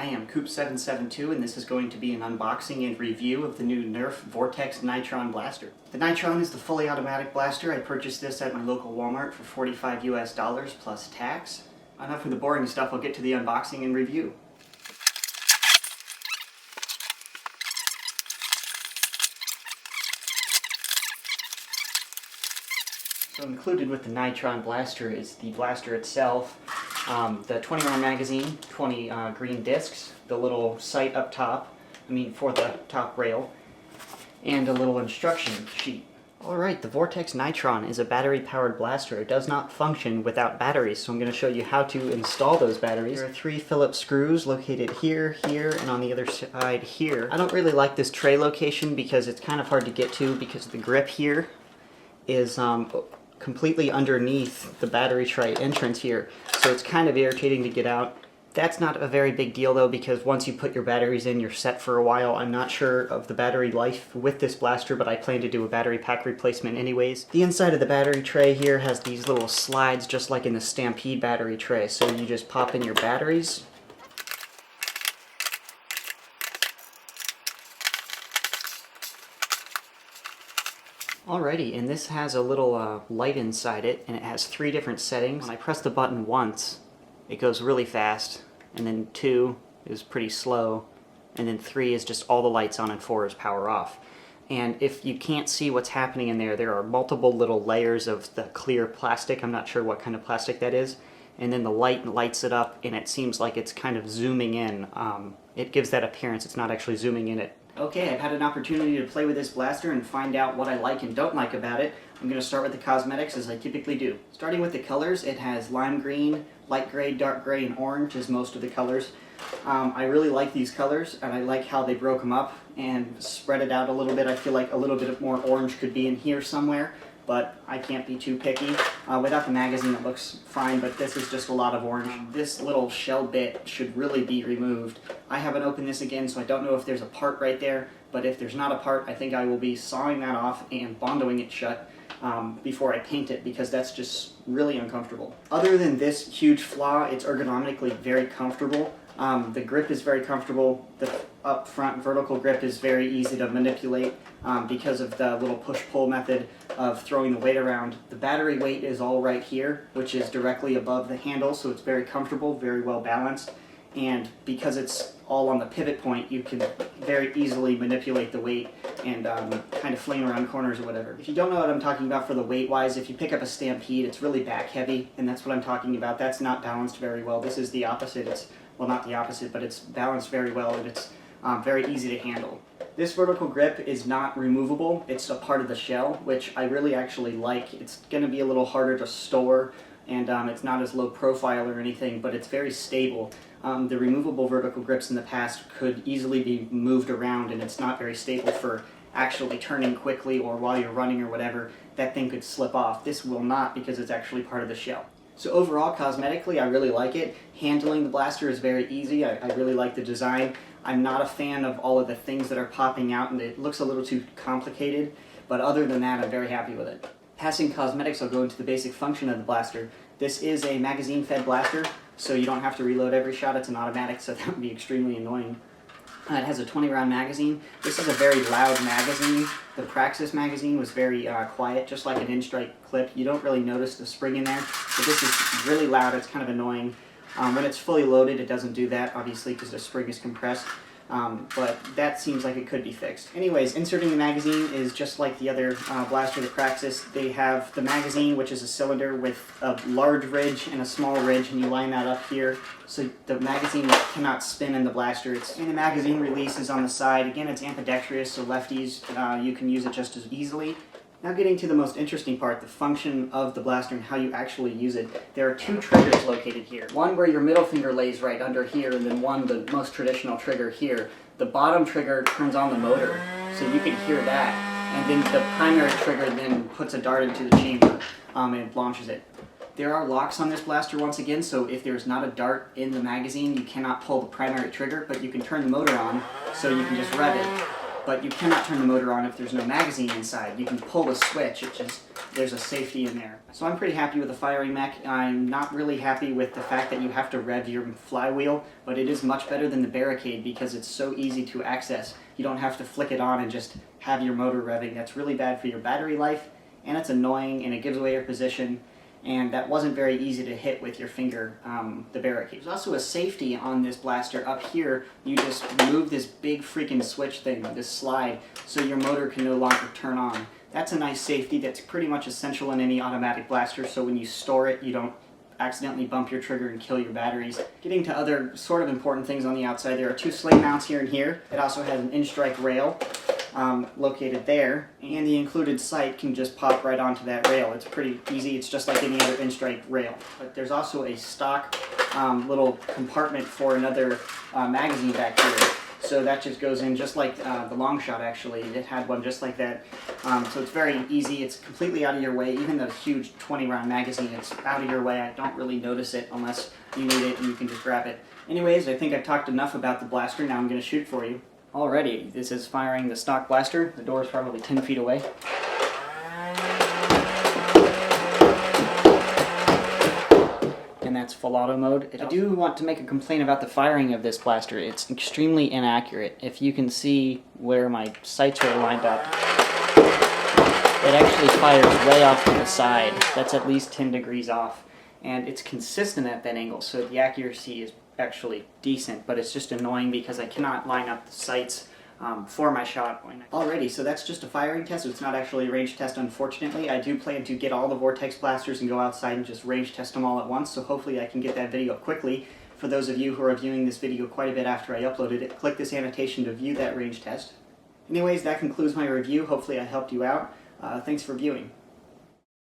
I am Coop772 and this is going to be an unboxing and review of the new Nerf Vortex Nitron blaster. The Nitron is the fully automatic blaster. I purchased this at my local Walmart for $45 US plus tax. Enough of the boring stuff, I'll get to the unboxing and review. So included with the Nitron blaster is the blaster itself, the 20 round magazine, 20 green discs, the little sight up top, for the top rail, and a little instruction sheet. Alright, the Vortex Nitron is a battery powered blaster. It does not function without batteries, so I'm going to show you how to install those batteries. There are 3 Phillips screws located here, here, and on the other side here. I don't really like this tray location because it's kind of hard to get to because the grip here is completely underneath the battery tray entrance here, so it's kind of irritating to get out. That's not a very big deal though, because once you put your batteries in, you're set for a while. I'm not sure of the battery life with this blaster, but I plan to do a battery pack replacement anyways. The inside of the battery tray here has these little slides just like in the Stampede battery tray, so you just pop in your batteries. Alrighty, and this has a little light inside it, and it has 3 different settings. When I press the button once, it goes really fast, and then 2 is pretty slow, and then 3 is just all the lights on, and 4 is power off. And if you can't see what's happening in there, there are multiple little layers of the clear plastic. I'm not sure what kind of plastic that is. And then the light lights it up, and it seems like it's kind of zooming in. It gives that appearance. It's not actually zooming in it. Okay, I've had an opportunity to play with this blaster and find out what I like and don't like about it. I'm going to start with the cosmetics as I typically do. Starting with the colors, it has lime green, light gray, dark gray, and orange as most of the colors. I really like these colors, and I like how they broke them up and spread it out a little bit. I feel like a little bit more orange could be in here somewhere, but I can't be too picky. Without the magazine it looks fine, but this is just a lot of orange. This little shell bit should really be removed. I haven't opened this again, so I don't know if there's a part right there, but if there's not a part, I think I will be sawing that off and bondoing it shut before I paint it, because that's just really uncomfortable. Other than this huge flaw, it's ergonomically very comfortable. The grip is very comfortable. The up front vertical grip is very easy to manipulate because of the little push-pull method of throwing the weight around. The battery weight is all right here, which is directly above the handle, so it's very comfortable, very well balanced. And because it's all on the pivot point, you can very easily manipulate the weight and kind of fling around corners or whatever. If you don't know what I'm talking about for the weight-wise, if you pick up a Stampede, it's really back-heavy, and that's what I'm talking about. That's not balanced very well. This is the opposite. It's, well, not the opposite, but it's balanced very well, and it's very easy to handle. This vertical grip is not removable. It's a part of the shell, which I really actually like. It's going to be a little harder to store, and it's not as low profile or anything, but it's very stable. The removable vertical grips in the past could easily be moved around, and it's not very stable for actually turning quickly or while you're running or whatever. That thing could slip off. This will not, because it's actually part of the shell. So overall, cosmetically, I really like it. Handling the blaster is very easy. I really like the design. I'm not a fan of all of the things that are popping out, and it looks a little too complicated, but other than that, I'm very happy with it. Passing cosmetics, I'll go into the basic function of the blaster. This is a magazine-fed blaster, so you don't have to reload every shot. It's an automatic, so that would be extremely annoying. It has a 20 round magazine. This is a very loud magazine. The Praxis magazine was very quiet, just like an in-strike clip. You don't really notice the spring in there, but this is really loud. It's kind of annoying. When it's fully loaded, it doesn't do that, obviously, because the spring is compressed. But that seems like it could be fixed. Anyways, inserting the magazine is just like the other blaster, the Praxis. They have the magazine, which is a cylinder with a large ridge and a small ridge, and you line that up here, so the magazine cannot spin in the blaster. And the magazine release is on the side. Again, it's ambidextrous, so lefties, you can use it just as easily. Now getting to the most interesting part, the function of the blaster and how you actually use it. There are 2 triggers located here. One where your middle finger lays right under here, and then one, the most traditional trigger here. The bottom trigger turns on the motor, so you can hear that. And then the primary trigger then puts a dart into the chamber and launches it. There are locks on this blaster once again, so if there's not a dart in the magazine, you cannot pull the primary trigger, but you can turn the motor on, so you can just rev it. but you cannot turn the motor on if there's no magazine inside. You can pull the switch, there's a safety in there. So I'm pretty happy with the firing mech. I'm not really happy with the fact that you have to rev your flywheel, but it is much better than the Barricade because it's so easy to access. You don't have to flick it on and just have your motor revving. That's really bad for your battery life, and it's annoying, and it gives away your position. And that wasn't very easy to hit with your finger, the Barricade. There's also a safety on this blaster. Up here, you just move this big freaking switch thing, this slide, so your motor can no longer turn on. That's a nice safety that's pretty much essential in any automatic blaster, so when you store it, you don't accidentally bump your trigger and kill your batteries. Getting to other sort of important things on the outside, there are 2 slate mounts here and here. It also has an in-strike rail located there, and the included sight can just pop right onto that rail. It's pretty easy. It's just like any other in-strike rail. But there's also a stock little compartment for another magazine back here. So that just goes in just like the long shot, actually. It had one just like that. So it's very easy. It's completely out of your way. Even the huge 20-round magazine, it's out of your way. I don't really notice it unless you need it and you can just grab it. Anyways, I think I've talked enough about the blaster. Now I'm going to shoot it for you. Alrighty, this is firing the stock blaster. The door is probably 10 feet away. And that's full auto mode. I do want to make a complaint about the firing of this blaster. It's extremely inaccurate. If you can see where my sights are lined up, it actually fires way off to the side. That's at least 10 degrees off. And it's consistent at that angle, so the accuracy is actually decent, but it's just annoying because I cannot line up the sights for my shot. Alrighty, so that's just a firing test. It's not actually a range test, unfortunately. I do plan to get all the Vortex blasters and go outside and just range test them all at once, so hopefully I can get that video quickly. For those of you who are viewing this video quite a bit after I uploaded it, click this annotation to view that range test. Anyways, that concludes my review. Hopefully I helped you out. Thanks for viewing.